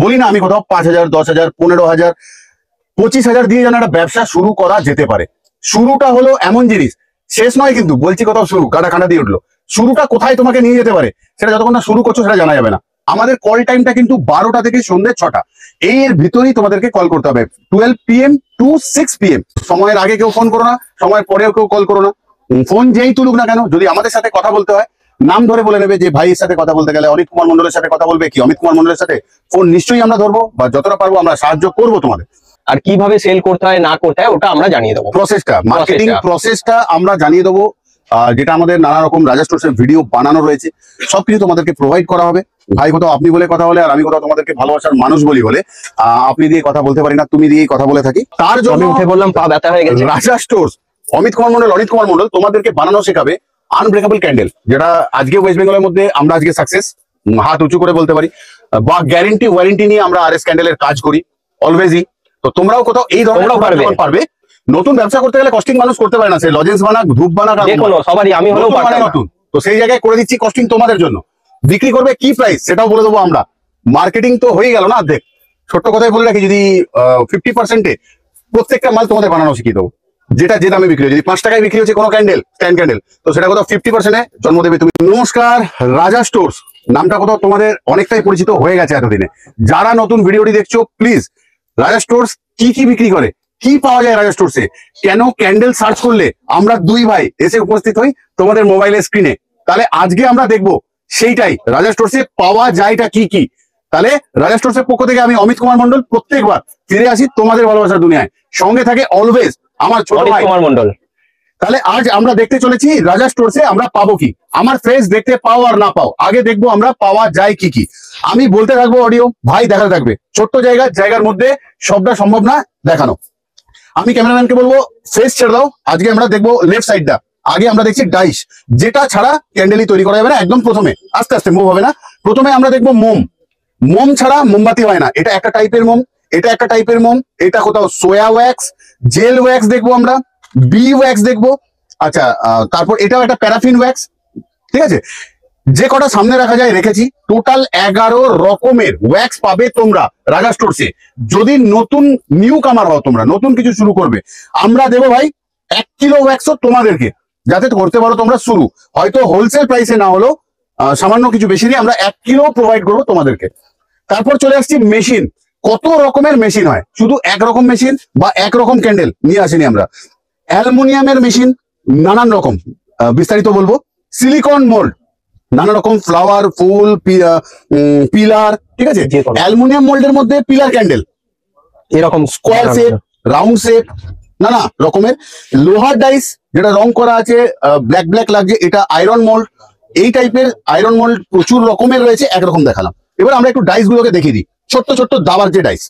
বলি না আমি কোথাও 5,000, 10,000, 15,000, 25,000 দিয়ে যেন একটা ব্যবসা শুরু করা যেতে পারে। শুরুটা হলো এমন জিনিস, শেষ নয় কিন্তু, বলছি কোথাও শুরু, গাড়া খানা দিয়ে উঠলো। শুরুটা কোথায় তোমাকে নিয়ে যেতে পারে সেটা যতক্ষণ না শুরু করছো সেটা জানা যাবে না। আমাদের কল টাইমটা কিন্তু 12টা থেকে সন্ধ্যে 6টা, এর ভিতরেই তোমাদেরকে কল করতে হবে, 12 PM to 6 PM। সময়ের আগে কেউ ফোন করো না, সময়ের পরেও কেউ কল করো না। ফোন যেই তুলুক না কেন, যদি আমাদের সাথে কথা বলতে হয় নাম ধরে বলে নেবে যে ভাইয়ের সাথে কথা বলতে গেলে অমিত কুমার মন্ডলের সাথে কথা বলবে, কি অমিত কুমার মন্ডলের সাথে, ফোন নিশ্চয়ই আমরা ধরবো বা যতটা পারবো আমরা সাহায্য করবো তোমাদের। আর কিভাবে সেল করতে হয় না করতে হয় ওটা আমরা জানিয়ে দেবো, প্রসেসটা, মার্কেটিং প্রসেসটা আমরা জানিয়ে দেবো, যেটা আমাদের নানা রকম রাজা স্টোরসের ভিডিও বানানো রয়েছে, সবকিছু তোমাদেরকে প্রোভাইড করা হবে। ভাই কোথাও আপনি বলে কথা বলে, আর আমি কোথাও তোমাদেরকে ভালোবাসার মানুষ বলি বলে আপনি দিয়ে কথা বলতে পারি না, তুমি দিয়েই কথা বলে থাকি। তার জন্য উঠে বললাম পা ব্যথা হয়ে গেছে। রাজা স্টোরস অমিত কুমার মন্ডল তোমাদেরকে বানানো শেখাবে আনব্রেকেবল ক্যান্ডেল, যেটা আজকে ওয়েস্ট বেঙ্গলের মধ্যে আমরা আজকে সাকসেস হাত উঁচু করে বলতে পারি, বা গ্যারেন্টি ওয়ারেন্টি নিয়ে আমরা আরএস ক্যান্ডেলের কাজ করি অলওয়েজই। তো তোমরাও কোথাও এই ধরনের পারবে। নতুন ব্যবসা করতে গেলে কস্টিং মানুষ করতে পারে না, সে লজেন্স বানাক, ধূপ বানাক, সবারই, আমি হলেও পারতাম না। নতুন তো সেই জায়গায় করে দিচ্ছি কস্টিং তোমাদের জন্য। বিক্রি করবে কি প্রাইস সেটাও বলে দেবো আমরা। মার্কেটিং তো হয়ে গেল না অর্ধেক। ছোট্ট কথাই বলে রাখি, যদি 50%-এ প্রত্যেকটা মাল তোমাদের বানানো শিখিয়ে দেবো। যেটা যে দামে বিক্রি হয়, যদি 5 টাকায় বিক্রি হচ্ছে কোনো ক্যান্ডেল, স্ট্যান্ড ক্যান্ডেল, তো সেটা কোথাও 50%-এ জন্ম দেবে তুমি। নমস্কার, রাজা স্টোরস নামটা কোথাও তোমাদের অনেকটাই পরিচিত হয়ে গেছে এতদিনে। যারা নতুন ভিডিওটি দেখছো প্লিজ, রাজা স্টোরস কি কি বিক্রি করে, কি পাওয়া যায় রাজা স্টোরসে, কেন ক্যান্ডেল সার্চ করলে আমরা দুই ভাই এসে উপস্থিত হই তোমাদের মোবাইলের স্ক্রিনে, তাহলে আজকে আমরা দেখবো সেইটাই রাজা স্টোরসে পাওয়া যায়টা কি কি। তাহলে রাজা স্টোরসের পক্ষ থেকে আমি অমিত কুমার মন্ডল প্রত্যেকবার ফিরে আসি তোমাদের ভালোবাসার দুনিয়ায়, সঙ্গে থাকে অলওয়েজ আমার ছোট ভাই কুমার মন্ডল। তাহলে আজ আমরা দেখতে চলেছি রাজা স্টোরসে আমরা পাবো কি। আমার ফেস দেখতে পাও আর না পাও, আগে দেখবো আমরা পাওয়া যায় কি কি। আমি বলতে থাকবো অডিও, ভাই দেখাতে থাকবে। ছোট্ট জায়গার মধ্যে সবটা সম্ভব না দেখানো। আমি ক্যামেরাম্যানকে বলবো ফেস ছেড়ে দাও, আজকে আমরা দেখবো লেফট সাইডটা। আগে আমরা দেখছি ডাইস, যেটা ছাড়া ক্যান্ডেলই তৈরি করা যাবে না। একদম প্রথমে আস্তে আস্তে মুভ হবে না। প্রথমে আমরা দেখবো মোম ছাড়া মোমবাতি হয় না। এটা একটা টাইপের মোম, এটা একটা টাইপের মোম, এটা কোথাও সোয়া ওয়্যাক্স, জেল ওয়্যাক্স দেখবো আমরা, বি ওয়্যাক্স দেখবো। আচ্ছা, তারপর এটাও একটা প্যারাফিন ওয়্যাক্স। ঠিক আছে, যে কটা সামনে রাখা যায় রেখেছি। টোটাল 11 রকমের ওয়্যাক্স পাবে তোমরা রাজা স্টোরসে। যদি নতুন নিউ কামার হও, তোমরা নতুন কিছু শুরু করবে, আমরা দেবো ভাই 1 কিলো ওয়্যাক্সও তোমাদেরকে, যাতে করতে পারো তোমরা শুরু। হয়তো হোলসেল প্রাইসে না হলো, সামান্য কিছু বেশি দিয়ে আমরা 1 কিলো প্রোভাইড করবো তোমাদেরকে। তারপর চলে আসছি মেশিন। কত রকমের মেশিন হয়, শুধু একরকম মেশিন বা একরকম ক্যান্ডেল নিয়ে আসিনি আমরা। অ্যালুমিনিয়ামের মেশিন নানান রকম, বিস্তারিত বলবো। সিলিকন মোল্ড, নানা রকম ফ্লাওয়ার, ফুল, পিলার, ঠিক আছে। অ্যালুমিনিয়াম মোল্ডের মধ্যে পিলার ক্যান্ডেল, এরকম স্কোয়ার শেপ, রাউন্ড শেপ, নানা রকমের। লোহার ডাইস, যেটা রং করা আছে ব্ল্যাক লাগছে, এটা আয়রন মোল্ড। এই টাইপের আয়রন মোল্ড প্রচুর রকমের রয়েছে, একরকম দেখালাম। এবার আমরা একটু ডাইস গুলোকে দেখিয়ে দিই। ছোট্ট দাবার যে ডাইস,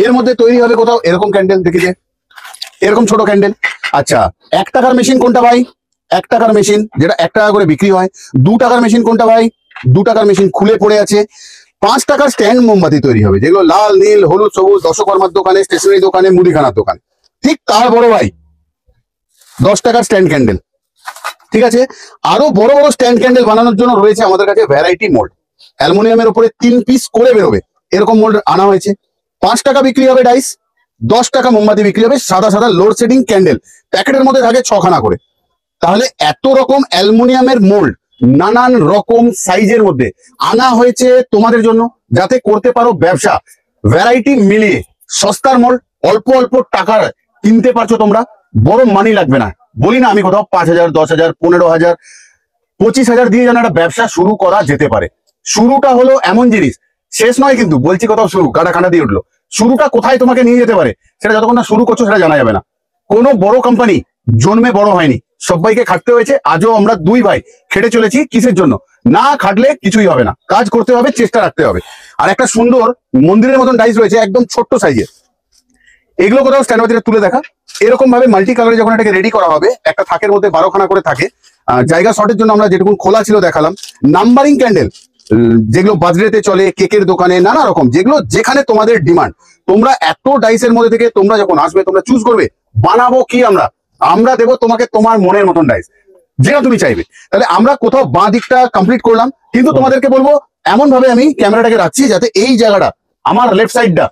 এর মধ্যে তৈরি হবে কোথাও এরকম ক্যান্ডেল, দেখেছে এরকম ছোট ক্যান্ডেল। আচ্ছা, 1 টাকার মেশিন কোনটা ভাই? 1 টাকার মেশিন যেটা 1 টাকা করে বিক্রি হয়। 2 টাকার মেশিন কোনটা ভাই? 2 টাকার মেশিন খুলে পড়ে আছে। 5 টাকার স্ট্যান্ড মোমবাতি তৈরি হবে, যেগুলো লাল, নীল, হলুদ, সবুজ দশকর্মার দোকানে, স্টেশনারি দোকানে, মুদিখানার দোকানে। ঠিক তার বড় ভাই 10 টাকার স্ট্যান্ড ক্যান্ডেল। ঠিক আছে, আরো বড় বড় স্ট্যান্ড ক্যান্ডেল বানানোর জন্য রয়েছে আমাদের কাছে ভ্যারাইটি মোল্ড। অ্যালুমিনিয়ামের উপরে 3 পিস করে বেরোবে, এরকম মোল্ড আনা হয়েছে। 5 টাকা বিক্রি হবে ডাইস, 10 টাকা মোমবাতি বিক্রি হবে। সাদা লোডশেডিং ক্যান্ডেল, প্যাকেটের মধ্যে থাকে 6খানা করে। তাহলে এত রকম অ্যালুমিনিয়ামের মোল্ড নানান রকম সাইজের মধ্যে আনা হয়েছে তোমাদের জন্য, যাতে করতে পারো ব্যবসা। ভ্যারাইটি মিলিয়ে সস্তার মোল্ড, অল্প টাকার কিনতে পারছো তোমরা, বড় মানি লাগবে না। বলি না আমি কোথাও 5,000, 10,000, 15,000, 25,000 দিয়ে যেন একটা ব্যবসা শুরু করা যেতে পারে। শুরুটা হলো এমন জিনিস, শেষ নয় কিন্তু, বলছি কোথাও শুরু, গাড়া খানা দিয়ে উঠলো। শুরুটা কোথায় তোমাকে নিয়ে যেতে পারে সেটা যতক্ষণ না শুরু করছো সেটা জানা যাবে না। কোনো বড় কোম্পানি জন্মে বড় হয়নি, সবাইকে খাটতে হয়েছে। আজও আমরা দুই ভাই খেটে চলেছি, কিসের জন্য? না খাটলে কিছুই হবে না, কাজ করতে হবে, চেষ্টা রাখতে হবে। আর একটা সুন্দর মন্দিরের মতন ডাইস রয়েছে, একদম ছোট্ট সাইজের। এগুলো কোথাও স্ট্যান্ড বাজারে তুলে দেখা। এরকম ভাবে মাল্টি কালারে যখন এটাকে রেডি করা হবে, একটা থাকের মধ্যে 12খানা করে থাকে। জায়গা শর্টের জন্য আমরা যেটুকু খোলা ছিল দেখালাম। নাম্বারিং ক্যান্ডেল, যেগুলো বার্থডেতে চলে, কেকের দোকানে, নানা রকম, যেগুলো যেখানে তোমাদের ডিমান্ড। তোমরা এত ডাইসের মধ্যে থেকে তোমরা যখন আসবে, তোমরা চুজ করবে বানাবো কি। আমরা দেবো তোমাকে তোমার মনের মতন ডাইস, যেটা তুমি চাইবে। তাহলে আমরা কোথাও বাঁ দিকটা কমপ্লিট করলাম, কিন্তু তোমাদেরকে বলবো এমন ভাবে আমি ক্যামেরাটাকে রাখছি যাতে এই জায়গাটা আমার লেফট সাইডটা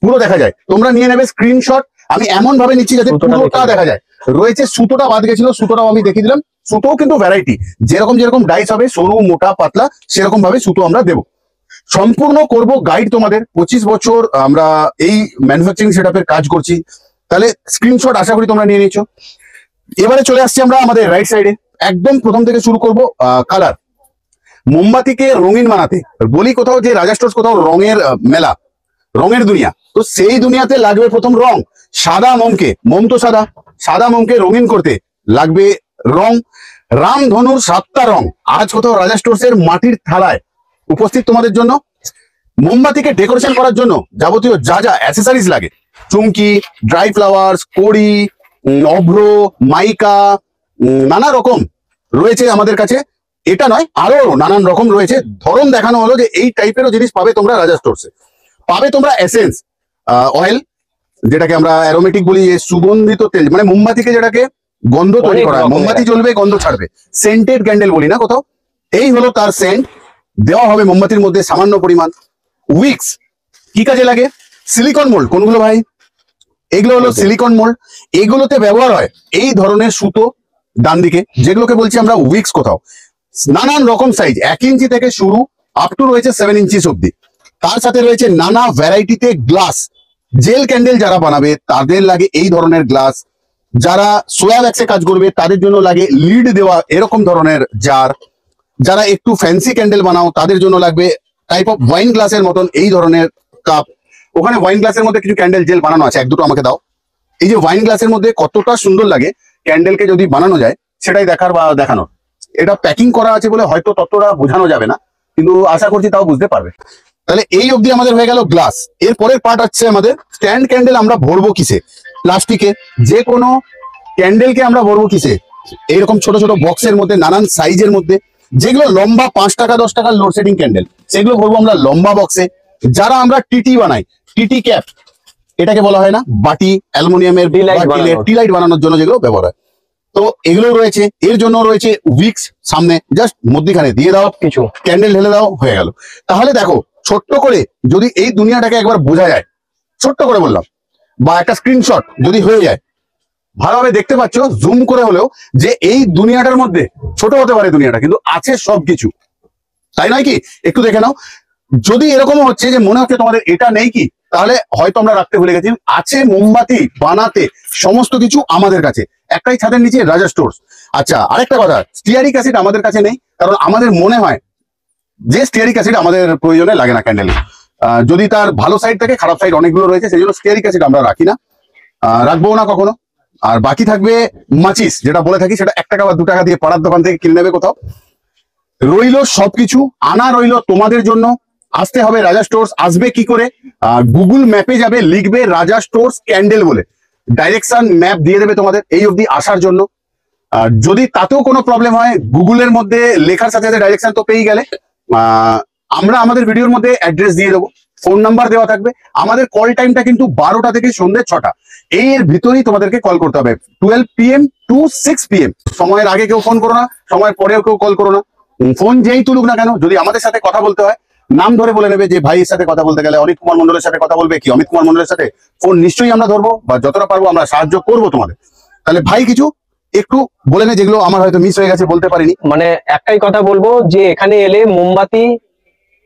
পুরো দেখা যায়, তোমরা নিয়ে নেবে স্ক্রিনশট। আমি এমন ভাবে নিচ্ছি যাতে সুতোটা পুরোটা দেখা যায়। রয়েছে সুতোটা বাদ গেছিল, সুতোটাও আমি দেখিয়ে দিলাম। সুতোও কিন্তু ভ্যারাইটি, যেরকম যেরকম ডাইস হবে সরু মোটা পাতলা সেরকম ভাবে সুতো আমরা দেবো। সম্পূর্ণ করব গাইড তোমাদের। 25 বছর আমরা এই ম্যানুফ্যাকচারিং সেটআপের কাজ করছি, তাহলে স্ক্রিনশট আশা করি তোমরা নিয়ে নিয়েছো। এবারে চলে আসছি আমরা আমাদের রাইট সাইডে, একদম প্রথম থেকে শুরু করব। কালার, মোমবাতিকে রঙিন বানাতে বলি কোথাও যে রাজা স্টোর্স কোথাও রঙের মেলা, রঙের দুনিয়া, তো সেই দুনিয়াতে লাগবে প্রথম রং। সাদা মোমকে, মোম তো সাদা, সাদা মোমকে রঙিন করতে লাগবে রং। রামধনুর 7টা রং আজ কোথাও রাজা স্টোর্স এর মাটির থালায় উপস্থিত তোমাদের জন্য। মোমবাতিকে ডেকোরেশন করার জন্য যাবতীয় যা যা অ্যাসেসরিজ লাগে, চুমকি, ড্রাই ফ্লাওয়ার্স, কড়ি, অভ্র, মাইকা, নানা রকম রয়েছে আমাদের কাছে। এটা নয়, আরো নানান রকম রয়েছে। ধরন দেখানো হলো যে এই টাইপেরও জিনিস পাবে তোমরা রাজা স্টোরসে। পাবে তোমরা এসেন্স অয়েল, যেটাকে আমরা অ্যারোমেটিক বলি, সুগন্ধিত তেল, মানে মোমবাতিকে যেটাকে গন্ধ তৈরি করা হয়, মোমবাতি জ্বলবে গন্ধ ছাড়বে, সেন্টেড ক্যান্ডেল বলি না কোথাও, এই হলো তার সেন্ট। দেওয়া হবে মোমবাতির মধ্যে সামান্য পরিমাণ। উইক্স কি কাজে লাগে? সিলিকন মোল্ড, কোনগুলো ভাই? এগুলো হলো সিলিকন মোল্ড। এগুলোতে ব্যবহার হয় এই ধরনের সুতো ডান দিকে, যেগুলোকে বলছি আমরা উইক্স। কোথাও নানান রকম সাইজ, 1 ইঞ্চি থেকে শুরু আপ টু রয়েছে 7 ইঞ্চিস অব্দি। তার সাথে রয়েছে নানা ভ্যারাইটিতে গ্লাস। জেল ক্যান্ডেল যারা বানাবে তাদের লাগে এই ধরনের গ্লাস, যারা সোয়া ওয়্যাক্সে কাজ করবে তাদের জন্য লাগে লিড দেওয়া এরকম ধরনের জার, যারা একটু ফ্যান্সি ক্যান্ডেল বানাও তাদের জন্য লাগবে টাইপ অফ ওয়াইন গ্লাসের মতন এই ধরনের কাপ। ওখানে ওয়াইন গ্লাসের মধ্যে কিছু ক্যান্ডেল জেল বানানো আছে, এক দুটো আমাকে দাও। এই যে ওয়াইন গ্লাসের মধ্যে কতটা সুন্দর লাগে ক্যান্ডেলকে যদি বানানো যায় সেটাই দেখার বা দেখানোর। এটা প্যাকিং করা আছে বলে হয়তো ততটা বোঝানো যাবে না, কিন্তু আশা করছি তাও বুঝতে পারবে। তাহলে এই অবধি আমাদের হয়ে গেল গ্লাস। এর পরের পার্ট হচ্ছে আমাদের স্ট্যান্ড ক্যান্ডেল। আমরা ভরবো কিসে? প্লাস্টিকে। যে কোনো ক্যান্ডেলকে আমরা ভরবো কিসে? এইরকম ছোট ছোট বক্সের মধ্যে, নানান সাইজের মধ্যে। যেগুলো লম্বা 5 টাকা 10 টাকার লোডশেডিং ক্যান্ডেল, সেগুলো ভরবো আমরা লম্বা বক্সে। যারা আমরা টিটি বানাই, টিটি ক্যাপ এটাকে বলা হয় না, বাটি অ্যালুমিনিয়ামের টি লাইট বানানোর জন্য যেগুলো ব্যবহার হয়, তো এগুলো রয়েছে। এর জন্য রয়েছে উইক্স, সামনে জাস্ট মধ্যখানে দিয়ে দাও, কিছু ক্যান্ডেল ঢেলে দাও, হয়ে গেল। তাহলে দেখো ছোট্ট করে যদি এই দুনিয়াটাকে একবার বোঝা যায়, ছোট্ট করে বললাম, বা একটা স্ক্রিনশট যদি হয়ে যায়, ভালোভাবে দেখতে পাচ্ছ জুম করে হলেও যে এই দুনিয়াটার মধ্যে ছোট হতে পারে দুনিয়াটা, কিন্তু আছে সবকিছু, তাই নয় কি? একটু দেখে নাও। যদি এরকমও হচ্ছে যে মনে হচ্ছে তোমাদের এটা নেই কি, তাহলে হয়তো আমরা রাখতে ভুলে গেছি। আছে মোমবাতি বানাতে সমস্ত কিছু আমাদের কাছে, একটাই ছাদের নিচে রাজা স্টোরস। আচ্ছা, আরেকটা কথা, স্টিয়ারিক অ্যাসিড আমাদের কাছে নেই, কারণ আমাদের মনে হয় যে স্টিয়ারিক অ্যাসিড আমাদের প্রয়োজনে লাগে না ক্যান্ডেলে। যদি তার ভালো সাইড থাকে, খারাপ সাইড অনেকগুলো রয়েছে, সেই জন্য স্টিয়ারিক অ্যাসিড আমরা রাখি না, রাখবো না কখনো। আর বাকি থাকবে মাচিস, যেটা বলে থাকি, সেটা 1 টাকা বা 2 টাকা দিয়ে পাড়ার দোকান থেকে কিনে নেবে কোথাও। রইলো সবকিছু, আনা রইলো তোমাদের জন্য। আসতে হবে রাজা স্টোরস। আসবে কি করে? গুগল ম্যাপে যাবে, লিখবে রাজা স্টোরস ক্যান্ডেল বলে, ডাইরেকশন ম্যাপ দিয়ে দেবে তোমাদের এই অবধি আসার জন্য। যদি তাতেও কোনো প্রবলেম হয়, গুগলের মধ্যে লেখার সাথে সাথে ডাইরেকশন তো পেয়ে গেলে, আমরা আমাদের ভিডিওর মধ্যে অ্যাড্রেস দিয়ে দেবো, ফোন নাম্বার দেওয়া থাকবে। আমাদের কল টাইমটা কিন্তু 12টা থেকে সন্ধ্যে 6টা, এর ভিতরেই তোমাদেরকে কল করতে হবে, 12 PM to 6 PM। সময়ের আগে কেউ ফোন করো না, সময়ের পরেও কেউ কল করো না। ফোন যেই তুলুক না কেন, যদি আমাদের সাথে কথা বলতে হয়, নাম ধরে বলে নেবে যে ভাইয়ের সাথে কথা বলতে গেলে অনিত কুমার মন্ডলের সাথে কথা বলবে, কি অমিত কুমার মন্ডলের সাথে, ফোন নিশ্চয়ই আমরা ধরবো, বা যতটা পারবো আমরা সাহায্য করবো তোমাদের। তাহলে ভাই কিছু একটু বলে নে, যেগুলো আমার হয়তো মিস হয়ে গেছে, বলতে পারিনি। মানে একটাই কথা বলবো, যে এখানে এলে মোমবাতি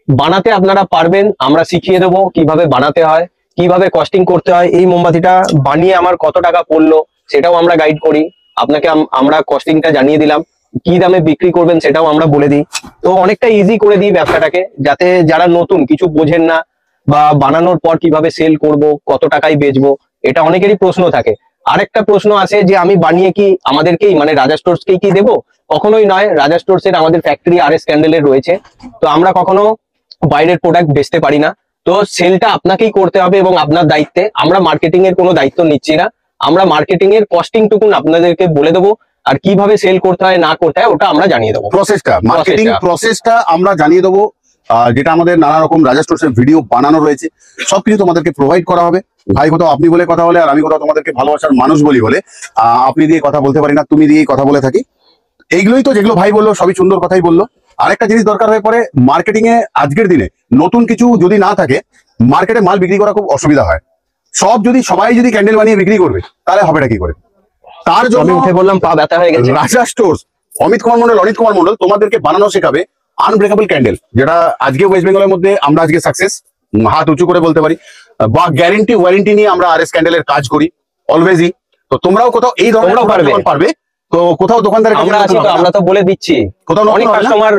বানাতে আপনারা পারবেন, আমরা শিখিয়ে দেবো কিভাবে বানাতে হয়, কিভাবে কস্টিং করতে হয়। এই মোমবাতিটা বানিয়ে আমার কত টাকা পড়লো সেটাও আমরা গাইড করি আপনাকে। আমরা কস্টিংটা জানিয়ে দিলাম, কি দামে বিক্রি করবেন সেটাও আমরা বলে দিই। তো অনেকটা ইজি করে দিই ব্যবসাটাকে, যাতে যারা নতুন কিছু বোঝেন না, বা বানানোর পর কিভাবে সেল করব, কত টাকায় বেচবো, এটা অনেকেরই প্রশ্ন থাকে। আরেকটা প্রশ্ন আছে যে আমি বানিয়ে কি আমাদেরকেই, মানে রাজা স্টোরসকেই কি দেবো? কখনোই নয়। রাজা স্টোরস এর আমাদের ফ্যাক্টরি RS ক্যান্ডেলের রয়েছে, তো আমরা কখনো বাইরের প্রোডাক্ট বেচতে পারি না। তো সেলটা আপনাকেই করতে হবে এবং আপনার দায়িত্বে। আমরা মার্কেটিং এর কোনো দায়িত্ব নিচ্ছি না, আমরা মার্কেটিং এর কস্টিং টুকুন আপনাদেরকে বলে দেবো, আর কিভাবে সেল করতে হয় না করতে হয় ওটা আমরা জানিয়ে দেবো। প্রসেসটা, মার্কেটিং প্রসেসটা আমরা জানিয়ে দেবো, যেটা আমাদের নানা রকম রাজা স্টোরসের ভিডিও বানানো রয়েছে, সবকিছু তোমাদেরকে প্রোভাইড করা হবে। ভাই কোথাও আপনি বলে কথা বলে, আর আমি কোথাও তোমাদেরকে ভালোবাসার মানুষ বলি বলে আপনি দিয়ে কথা বলতে পারি না, তুমি দিয়েই কথা বলে থাকি। এইগুলোই তো, যেগুলো ভাই বললো সবই সুন্দর কথাই বললো। আরেকটা জিনিস দরকার হয়ে পড়ে মার্কেটিং এ। আজকের দিনে নতুন কিছু যদি না থাকে, মার্কেটে মাল বিক্রি করা খুব অসুবিধা হয়। সবাই যদি ক্যান্ডেল বানিয়ে বিক্রি করবে, তাহলে হবেটা কি করে? তার আমি জন্য উঠে বললাম, পা ব্যথা হয়ে গেছে। রাজা স্টোর্স, অমিত কুমার মন্ডল তোমাদেরকে বানানো শেখাবে আনব্রেকেবল ক্যান্ডেল, যেটা আজকে ওয়েস্ট বেঙ্গলের মধ্যে আমরা আজকে সাকসেস হাত উঁচু করে বলতে পারি। বা গ্যারেন্টি ওয়ারেন্টি নিয়ে আমরা আরএস ক্যান্ডেলের কাজ করি অলওয়েজই। তো তোমরাও কোথাও এই ধরনের তোমরাও পারবে। পারবে। তো কোথাও দোকানদার আমরা আছি তো, আমরা তো বলে দিচ্ছি। কোথাও অনেক নতুন হয় না? কাস্টমার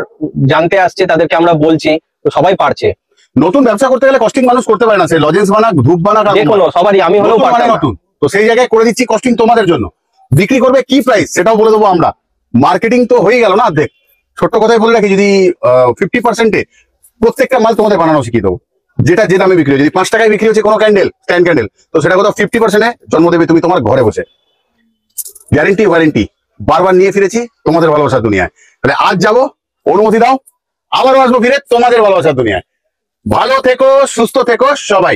জানতে আসছে, তাদেরকে আমরা বলছি, তো সবাই পারছে। নতুন ব্যবসা করতে গেলে কস্টিং মানুষ করতে পারে না, সে লজেন্স বানাক, ধূপ বানাক, আর যে কোনো সবারই, আমি হলেও নতুন মানে পারতাম না। নতুন। তো সেই জায়গায় করে দিচ্ছি কস্টিং তোমাদের জন্য। বিক্রি করবে কি প্রাইস সেটাও বলে দেবো আমরা। মার্কেটিং তো হয়ে গেল না অর্ধেক। ছোট্ট কথাই বলে রাখি, যদি 50%-এ প্রত্যেকটা মাল তোমাদের বানানো শিখিয়ে দেবো। যেটা যে দামে বিক্রি হয়, যদি 5 টাকায় বিক্রি হচ্ছে কোনো ক্যান্ডেল, স্ট্যান্ড ক্যান্ডেল, তো সেটা কোথাও 50%-এ জন্ম দেবে তুমি তোমার ঘরে বসে। গ্যারেন্টি ওয়ারেন্টি বারবার নিয়ে ফিরেছি তোমাদের ভালোবাসার দুনিয়ায়। তাহলে আজ যাবো, অনুমতি দাও, আবারও আসবো ফিরে তোমাদের ভালোবাসার দুনিয়ায়। ভালো থেকো, সুস্থ থেকো সবাই।